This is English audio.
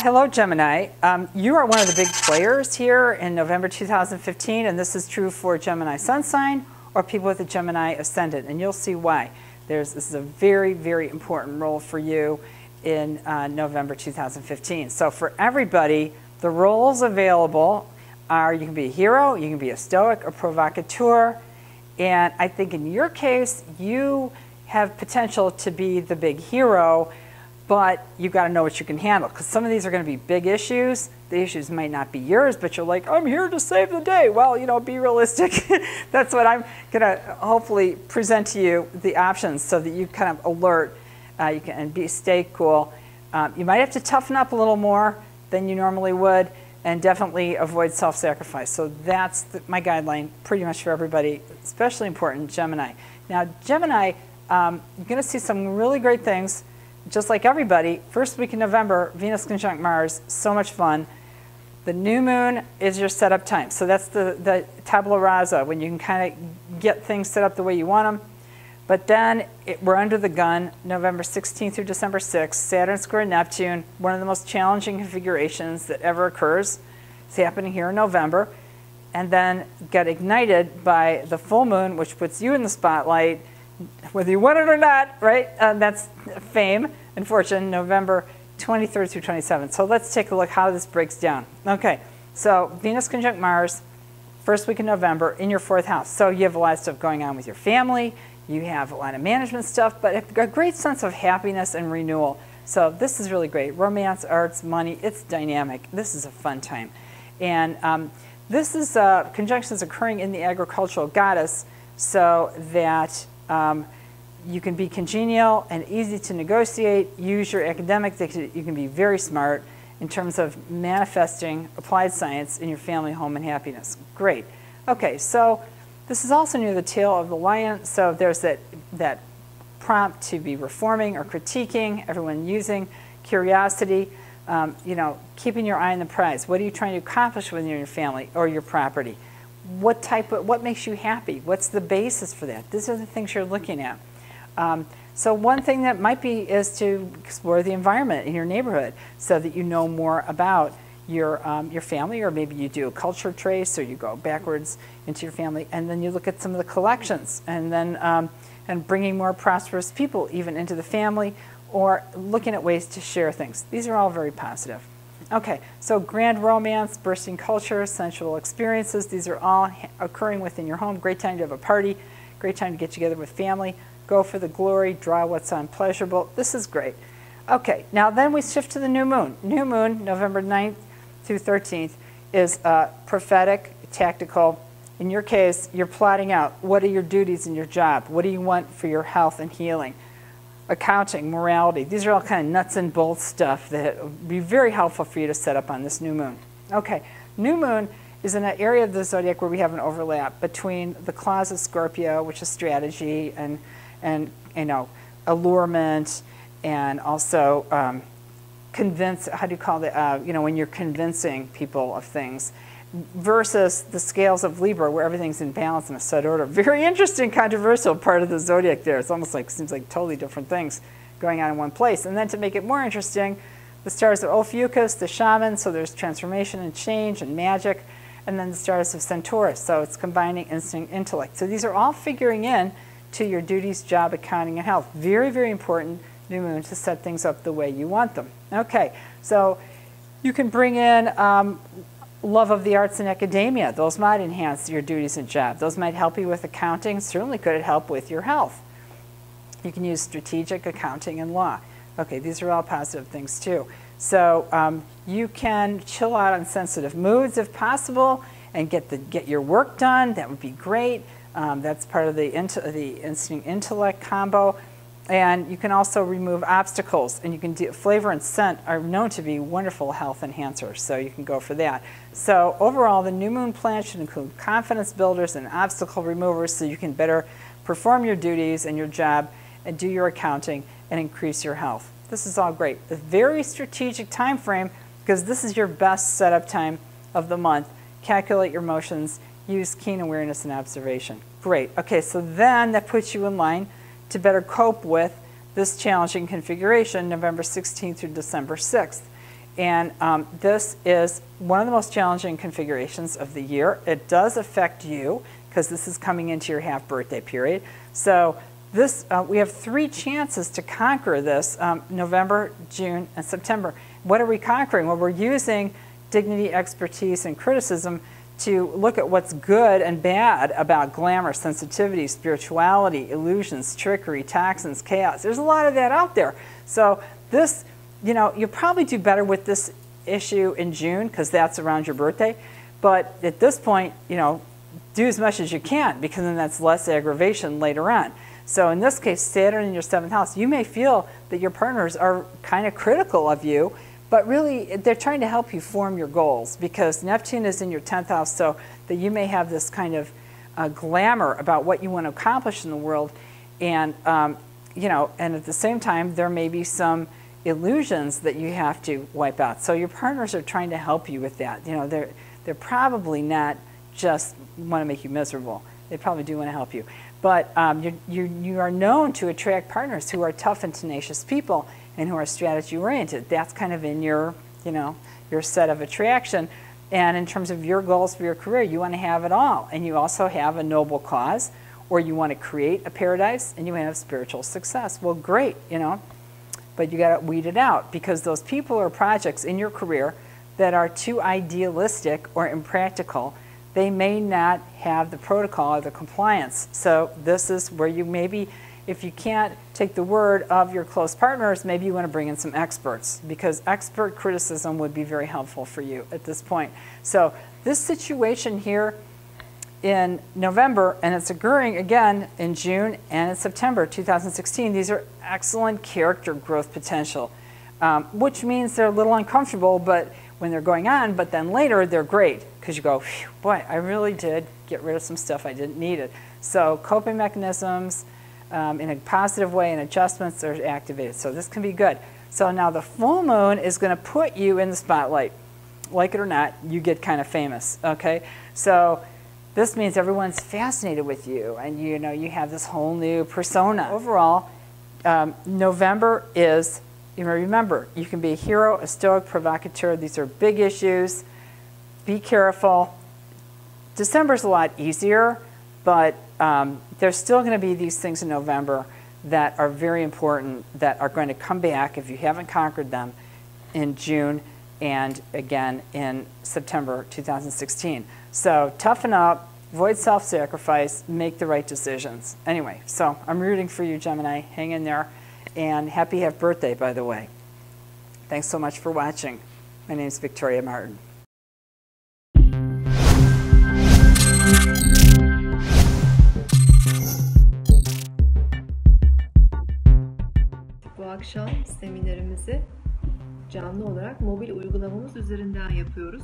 hello, Gemini. You are one of the big players here in November 2015, and this is true for Gemini Sun sign or people with a Gemini ascendant, and you'll see why. This is a very, very important role for you in November 2015. So for everybody, the roles available are you can be a hero, you can be a stoic, a provocateur, and I think in your case, you have potential to be the big hero, but you've got to know what you can handle, because some of these are going to be big issues. The issues might not be yours, but you're like, I'm here to save the day. Well, you know, be realistic. That's what I'm going to hopefully present to you, the options, so that you kind of alert, you can stay cool. You might have to toughen up a little more than you normally would, and definitely avoid self-sacrifice. So that's my guideline pretty much for everybody, especially important Gemini. Now, Gemini, you're going to see some really great things. Just like everybody, first week in November, Venus conjunct Mars, so much fun. The new moon is your setup time. So that's the tabula rasa, when you can kind of get things set up the way you want them. But then we're under the gun, November 16th through December 6th, Saturn square Neptune, one of the most challenging configurations that ever occurs. It's happening here in November. And then get ignited by the full moon, which puts you in the spotlight, whether you want it or not, right? That's fame and fortune, November 23rd through 27th. So let's take a look how this breaks down. Okay, so Venus conjunct Mars, first week in November in your 4th house. So you have a lot of stuff going on with your family. You have a lot of management stuff, but a great sense of happiness and renewal. So this is really great. Romance, arts, money, it's dynamic. This is a fun time. And this is conjunctions occurring in the agricultural goddess, so that you can be congenial and easy to negotiate, use your academic, you can be very smart in terms of manifesting applied science in your family, home, and happiness. Great. Okay, so this is also near the tail of the lion, so there's that prompt to be reforming or critiquing, everyone using curiosity, you know, keeping your eye on the prize. What are you trying to accomplish within your family or your property? What makes you happy? What's the basis for that? These are the things you're looking at. So one thing that might be is to explore the environment in your neighborhood so that you know more about your family, or maybe you do a culture trace, or you go backwards into your family, and then you look at some of the collections, and then and bringing more prosperous people even into the family, or looking at ways to share things. These are all very positive. Okay, so grand romance, bursting culture, sensual experiences, these are all occurring within your home. Great time to have a party, great time to get together with family, go for the glory, draw what's unpleasurable. This is great. Okay, now then we shift to the new moon. New moon, November 9th through 13th, is prophetic, tactical. In your case, you're plotting out what are your duties in your job, what do you want for your health and healing. Accounting, morality, these are all kind of nuts and bolts stuff that would be very helpful for you to set up on this new moon. Okay, new moon is in an area of the zodiac where we have an overlap between the claws of Scorpio, which is strategy and you know, allurement, and also how do you call it, you know, when you're convincing people of things, versus the scales of Libra, where everything's in balance and a set order. Very interesting, controversial part of the zodiac there. It's almost like, seems like totally different things going on in one place. And then to make it more interesting, the stars of Ophiuchus, the shaman, so there's transformation and change and magic, and then the stars of Centaurus, so it's combining instinct, intellect. So these are all figuring in to your duties, job, accounting, and health. Very, very important new moon to set things up the way you want them. Okay, so you can bring in love of the arts and academia. Those might enhance your duties and job. Those might help you with accounting. Certainly could help with your health. You can use strategic accounting and law. Okay, these are all positive things too. So you can chill out on sensitive moods if possible and get your work done. That would be great. That's part of the instinct intellect combo. And you can also remove obstacles, and you can do flavor and scent are known to be wonderful health enhancers, so you can go for that. So overall, the new moon plan should include confidence builders and obstacle removers, so you can better perform your duties and your job and do your accounting and increase your health. This is all great. A very strategic time frame, because this is your best setup time of the month. Calculate your motions, use keen awareness and observation. Great. Okay, so then that puts you in line to better cope with this challenging configuration, November 16th through December 6th. And this is one of the most challenging configurations of the year. It does affect you because this is coming into your half birthday period. So this, we have 3 chances to conquer this, November, June, and September. What are we conquering? Well, we're using dignity, expertise, and criticism to look at what's good and bad about glamour, sensitivity, spirituality, illusions, trickery, toxins, chaos. There's a lot of that out there. So this, you know, you'll probably do better with this issue in June because that's around your birthday. But at this point, you know, do as much as you can because then that's less aggravation later on. So in this case, Saturn in your 7th house, you may feel that your partners are kind of critical of you, but really they're trying to help you form your goals because Neptune is in your 10th house, so that you may have this kind of glamour about what you want to accomplish in the world. And, you know, and at the same time, there may be some illusions that you have to wipe out. So your partners are trying to help you with that. You know, they're probably not just want to make you miserable. They probably do want to help you. But you are known to attract partners who are tough and tenacious people and who are strategy oriented. That's kind of in your, you know, your set of attraction. And in terms of your goals for your career, you want to have it all. And you also have a noble cause, or you want to create a paradise, and you have spiritual success. Well, great, you know, but you got to weed it out because those people or projects in your career that are too idealistic or impractical, they may not have the protocol or the compliance. So this is where you maybe, if you can't take the word of your close partners, maybe you want to bring in some experts because expert criticism would be very helpful for you at this point. So this situation here in November, and it's occurring again in June and in September 2016, these are excellent character growth potential, which means they're a little uncomfortable, but when they're going on, but then later they're great because you go, boy, I really did get rid of some stuff I didn't need it. So coping mechanisms in a positive way and adjustments are activated. So this can be good. So now the full moon is going to put you in the spotlight. Like it or not, you get kind of famous, okay? So this means everyone's fascinated with you and you know you have this whole new persona. Overall, November is, you know, remember, you can be a hero, a stoic, provocateur. These are big issues. Be careful. December's a lot easier, but there's still going to be these things in November that are very important that are going to come back if you haven't conquered them in June and again in September 2016. So toughen up, avoid self-sacrifice, make the right decisions. Anyway, so I'm rooting for you, Gemini. Hang in there. And happy half birthday, by the way. Thanks so much for watching. My name is Victoria Martin. Bu akşam seminerimizi canlı olarak mobil uygulamamız üzerinden yapıyoruz.